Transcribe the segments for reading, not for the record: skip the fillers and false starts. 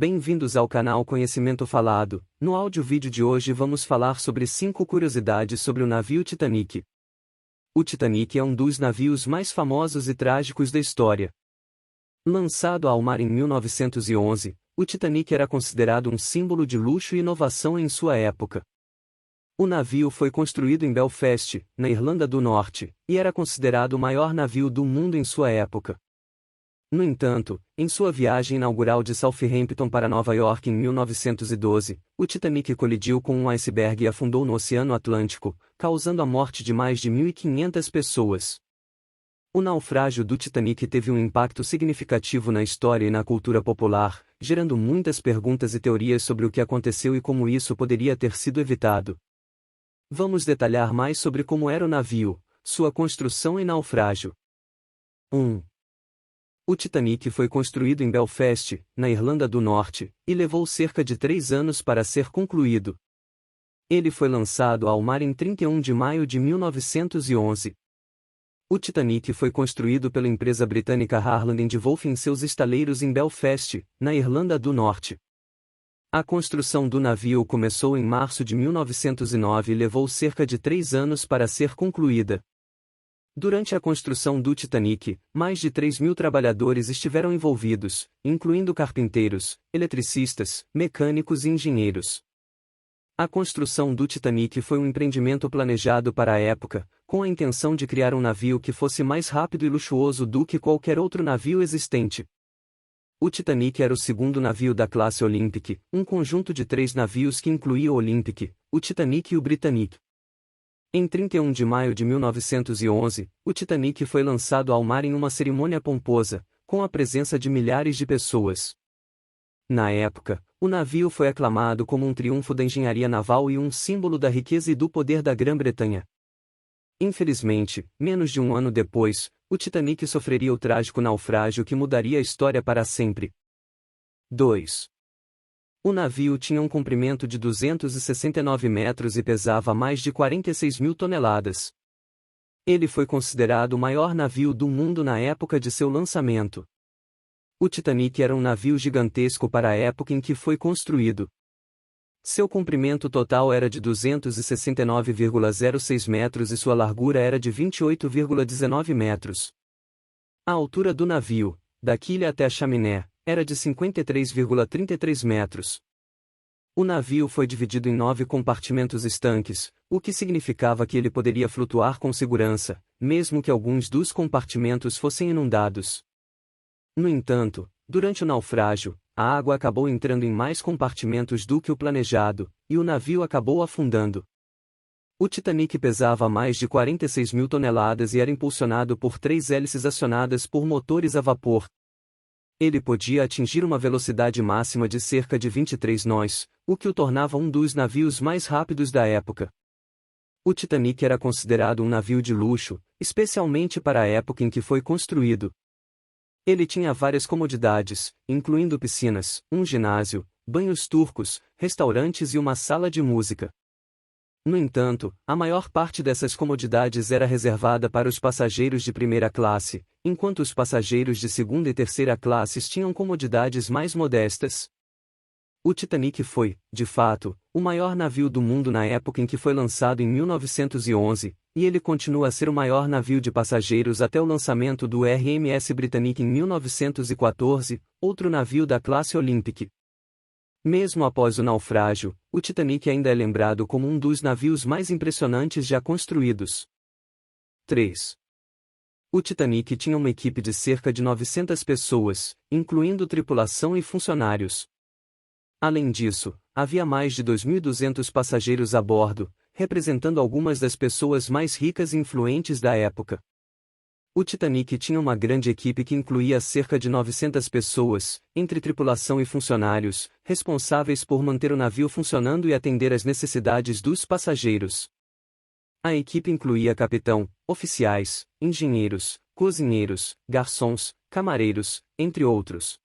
Bem-vindos ao canal Conhecimento Falado. No áudio-vídeo de hoje vamos falar sobre 5 curiosidades sobre o navio Titanic. O Titanic é um dos navios mais famosos e trágicos da história. Lançado ao mar em 1911, o Titanic era considerado um símbolo de luxo e inovação em sua época. O navio foi construído em Belfast, na Irlanda do Norte, e era considerado o maior navio do mundo em sua época. No entanto, em sua viagem inaugural de Southampton para Nova York em 1912, o Titanic colidiu com um iceberg e afundou no Oceano Atlântico, causando a morte de mais de 1.500 pessoas. O naufrágio do Titanic teve um impacto significativo na história e na cultura popular, gerando muitas perguntas e teorias sobre o que aconteceu e como isso poderia ter sido evitado. Vamos detalhar mais sobre como era o navio, sua construção e naufrágio. 1. O Titanic foi construído em Belfast, na Irlanda do Norte, e levou cerca de 3 anos para ser concluído. Ele foi lançado ao mar em 31 de maio de 1911. O Titanic foi construído pela empresa britânica Harland & Wolff em seus estaleiros em Belfast, na Irlanda do Norte. A construção do navio começou em março de 1909 e levou cerca de 3 anos para ser concluída. Durante a construção do Titanic, mais de 3.000 trabalhadores estiveram envolvidos, incluindo carpinteiros, eletricistas, mecânicos e engenheiros. A construção do Titanic foi um empreendimento planejado para a época, com a intenção de criar um navio que fosse mais rápido e luxuoso do que qualquer outro navio existente. O Titanic era o segundo navio da classe Olympic, um conjunto de 3 navios que incluía o Olympic, o Titanic e o Britannic. Em 31 de maio de 1911, o Titanic foi lançado ao mar em uma cerimônia pomposa, com a presença de milhares de pessoas. Na época, o navio foi aclamado como um triunfo da engenharia naval e um símbolo da riqueza e do poder da Grã-Bretanha. Infelizmente, menos de um ano depois, o Titanic sofreria o trágico naufrágio que mudaria a história para sempre. 2. O navio tinha um comprimento de 269 metros e pesava mais de 46.000 toneladas. Ele foi considerado o maior navio do mundo na época de seu lançamento. O Titanic era um navio gigantesco para a época em que foi construído. Seu comprimento total era de 269,06 metros e sua largura era de 28,19 metros. A altura do navio, da quilha até a chaminé, era de 53,33 metros. O navio foi dividido em 9 compartimentos estanques, o que significava que ele poderia flutuar com segurança, mesmo que alguns dos compartimentos fossem inundados. No entanto, durante o naufrágio, a água acabou entrando em mais compartimentos do que o planejado, e o navio acabou afundando. O Titanic pesava mais de 46.000 toneladas e era impulsionado por 3 hélices acionadas por motores a vapor. Ele podia atingir uma velocidade máxima de cerca de 23 nós, o que o tornava um dos navios mais rápidos da época. O Titanic era considerado um navio de luxo, especialmente para a época em que foi construído. Ele tinha várias comodidades, incluindo piscinas, um ginásio, banhos turcos, restaurantes e uma sala de música. No entanto, a maior parte dessas comodidades era reservada para os passageiros de primeira classe, enquanto os passageiros de segunda e terceira classes tinham comodidades mais modestas. O Titanic foi, de fato, o maior navio do mundo na época em que foi lançado em 1911, e ele continua a ser o maior navio de passageiros até o lançamento do RMS Britannic em 1914, outro navio da classe Olympic. Mesmo após o naufrágio, o Titanic ainda é lembrado como um dos navios mais impressionantes já construídos. 3. O Titanic tinha uma equipe de cerca de 900 pessoas, incluindo tripulação e funcionários. Além disso, havia mais de 2.200 passageiros a bordo, representando algumas das pessoas mais ricas e influentes da época. O Titanic tinha uma grande equipe que incluía cerca de 900 pessoas, entre tripulação e funcionários, responsáveis por manter o navio funcionando e atender às necessidades dos passageiros. A equipe incluía capitão, oficiais, engenheiros, cozinheiros, garçons, camareiros, entre outros.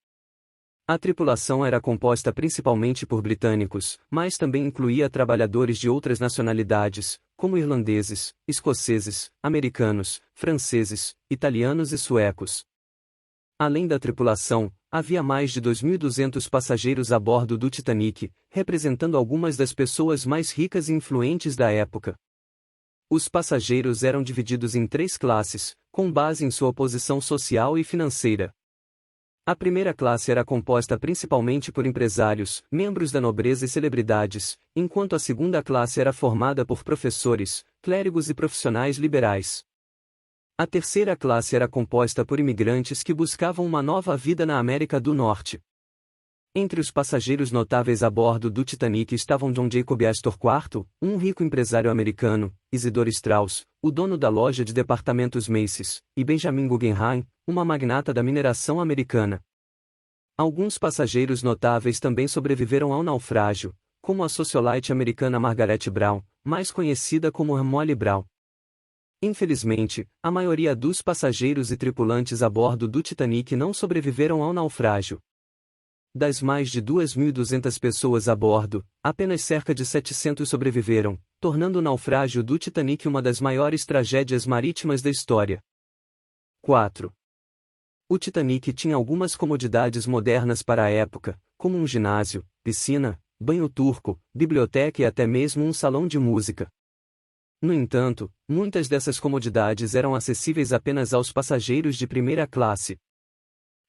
A tripulação era composta principalmente por britânicos, mas também incluía trabalhadores de outras nacionalidades, como irlandeses, escoceses, americanos, franceses, italianos e suecos. Além da tripulação, havia mais de 2.200 passageiros a bordo do Titanic, representando algumas das pessoas mais ricas e influentes da época. Os passageiros eram divididos em 3 classes, com base em sua posição social e financeira. A primeira classe era composta principalmente por empresários, membros da nobreza e celebridades, enquanto a segunda classe era formada por professores, clérigos e profissionais liberais. A terceira classe era composta por imigrantes que buscavam uma nova vida na América do Norte. Entre os passageiros notáveis a bordo do Titanic estavam John Jacob Astor IV, um rico empresário americano, Isidore Straus, o dono da loja de departamentos Macy's, e Benjamin Guggenheim, uma magnata da mineração americana. Alguns passageiros notáveis também sobreviveram ao naufrágio, como a socialite americana Margaret Brown, mais conhecida como Molly Brown. Infelizmente, a maioria dos passageiros e tripulantes a bordo do Titanic não sobreviveram ao naufrágio. Das mais de 2.200 pessoas a bordo, apenas cerca de 700 sobreviveram, tornando o naufrágio do Titanic uma das maiores tragédias marítimas da história. 4. O Titanic tinha algumas comodidades modernas para a época, como um ginásio, piscina, banho turco, biblioteca e até mesmo um salão de música. No entanto, muitas dessas comodidades eram acessíveis apenas aos passageiros de primeira classe.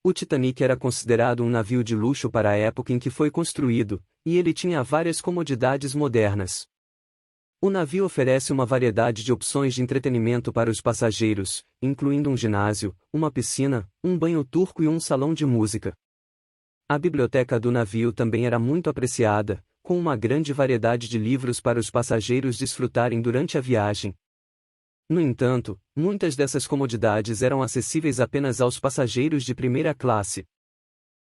O Titanic era considerado um navio de luxo para a época em que foi construído, e ele tinha várias comodidades modernas. O navio oferece uma variedade de opções de entretenimento para os passageiros, incluindo um ginásio, uma piscina, um banho turco e um salão de música. A biblioteca do navio também era muito apreciada, com uma grande variedade de livros para os passageiros desfrutarem durante a viagem. No entanto, muitas dessas comodidades eram acessíveis apenas aos passageiros de primeira classe.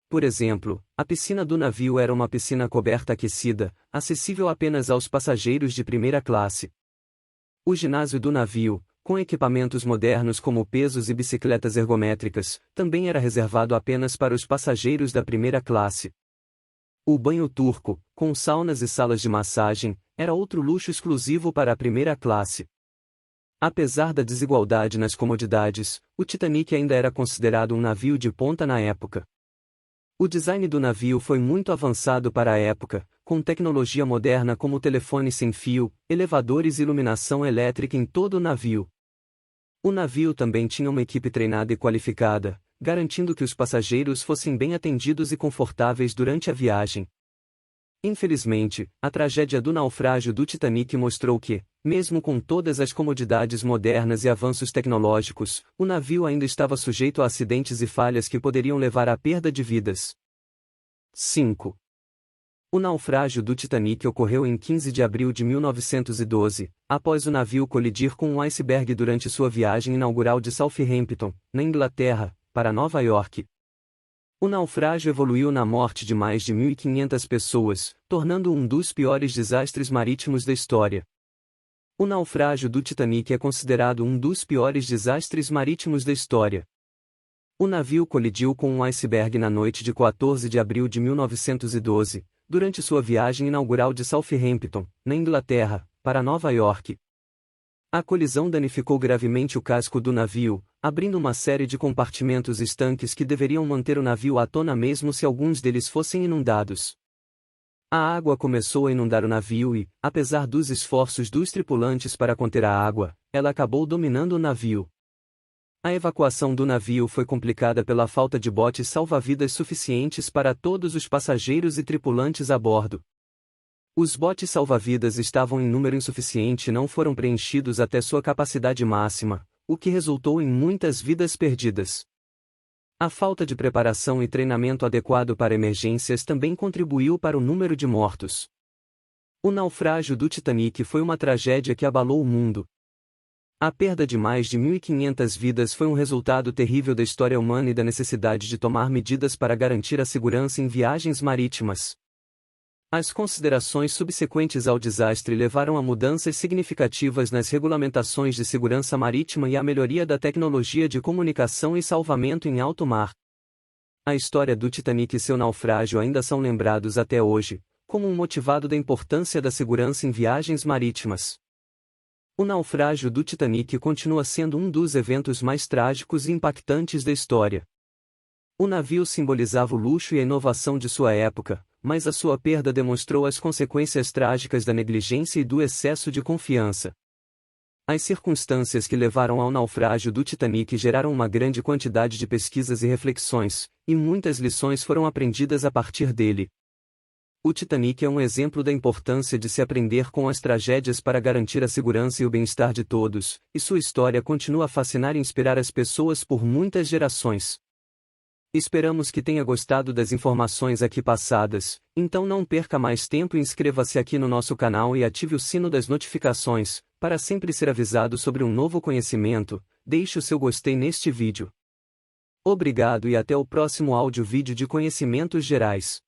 Por exemplo, a piscina do navio era uma piscina coberta aquecida, acessível apenas aos passageiros de primeira classe. O ginásio do navio, com equipamentos modernos como pesos e bicicletas ergométricas, também era reservado apenas para os passageiros da primeira classe. O banho turco, com saunas e salas de massagem, era outro luxo exclusivo para a primeira classe. Apesar da desigualdade nas comodidades, o Titanic ainda era considerado um navio de ponta na época. O design do navio foi muito avançado para a época, com tecnologia moderna como telefone sem fio, elevadores e iluminação elétrica em todo o navio. O navio também tinha uma equipe treinada e qualificada, garantindo que os passageiros fossem bem atendidos e confortáveis durante a viagem. Infelizmente, a tragédia do naufrágio do Titanic mostrou que, mesmo com todas as comodidades modernas e avanços tecnológicos, o navio ainda estava sujeito a acidentes e falhas que poderiam levar à perda de vidas. 5. O naufrágio do Titanic ocorreu em 15 de abril de 1912, após o navio colidir com um iceberg durante sua viagem inaugural de Southampton, na Inglaterra, para Nova York. O naufrágio evoluiu na morte de mais de 1.500 pessoas, tornando-o um dos piores desastres marítimos da história. O naufrágio do Titanic é considerado um dos piores desastres marítimos da história. O navio colidiu com um iceberg na noite de 14 de abril de 1912, durante sua viagem inaugural de Southampton, na Inglaterra, para Nova York. A colisão danificou gravemente o casco do navio, abrindo uma série de compartimentos estanques que deveriam manter o navio à tona mesmo se alguns deles fossem inundados. A água começou a inundar o navio e, apesar dos esforços dos tripulantes para conter a água, ela acabou dominando o navio. A evacuação do navio foi complicada pela falta de botes salva-vidas suficientes para todos os passageiros e tripulantes a bordo. Os botes salva-vidas estavam em número insuficiente e não foram preenchidos até sua capacidade máxima, o que resultou em muitas vidas perdidas. A falta de preparação e treinamento adequado para emergências também contribuiu para o número de mortos. O naufrágio do Titanic foi uma tragédia que abalou o mundo. A perda de mais de 1.500 vidas foi um resultado terrível da história humana e da necessidade de tomar medidas para garantir a segurança em viagens marítimas. As considerações subsequentes ao desastre levaram a mudanças significativas nas regulamentações de segurança marítima e à melhoria da tecnologia de comunicação e salvamento em alto mar. A história do Titanic e seu naufrágio ainda são lembrados até hoje, como um motivado da importância da segurança em viagens marítimas. O naufrágio do Titanic continua sendo um dos eventos mais trágicos e impactantes da história. O navio simbolizava o luxo e a inovação de sua época, mas a sua perda demonstrou as consequências trágicas da negligência e do excesso de confiança. As circunstâncias que levaram ao naufrágio do Titanic geraram uma grande quantidade de pesquisas e reflexões, e muitas lições foram aprendidas a partir dele. O Titanic é um exemplo da importância de se aprender com as tragédias para garantir a segurança e o bem-estar de todos, e sua história continua a fascinar e inspirar as pessoas por muitas gerações. Esperamos que tenha gostado das informações aqui passadas, então não perca mais tempo e inscreva-se aqui no nosso canal e ative o sino das notificações, para sempre ser avisado sobre um novo conhecimento. Deixe o seu gostei neste vídeo. Obrigado e até o próximo áudio vídeo de conhecimentos gerais.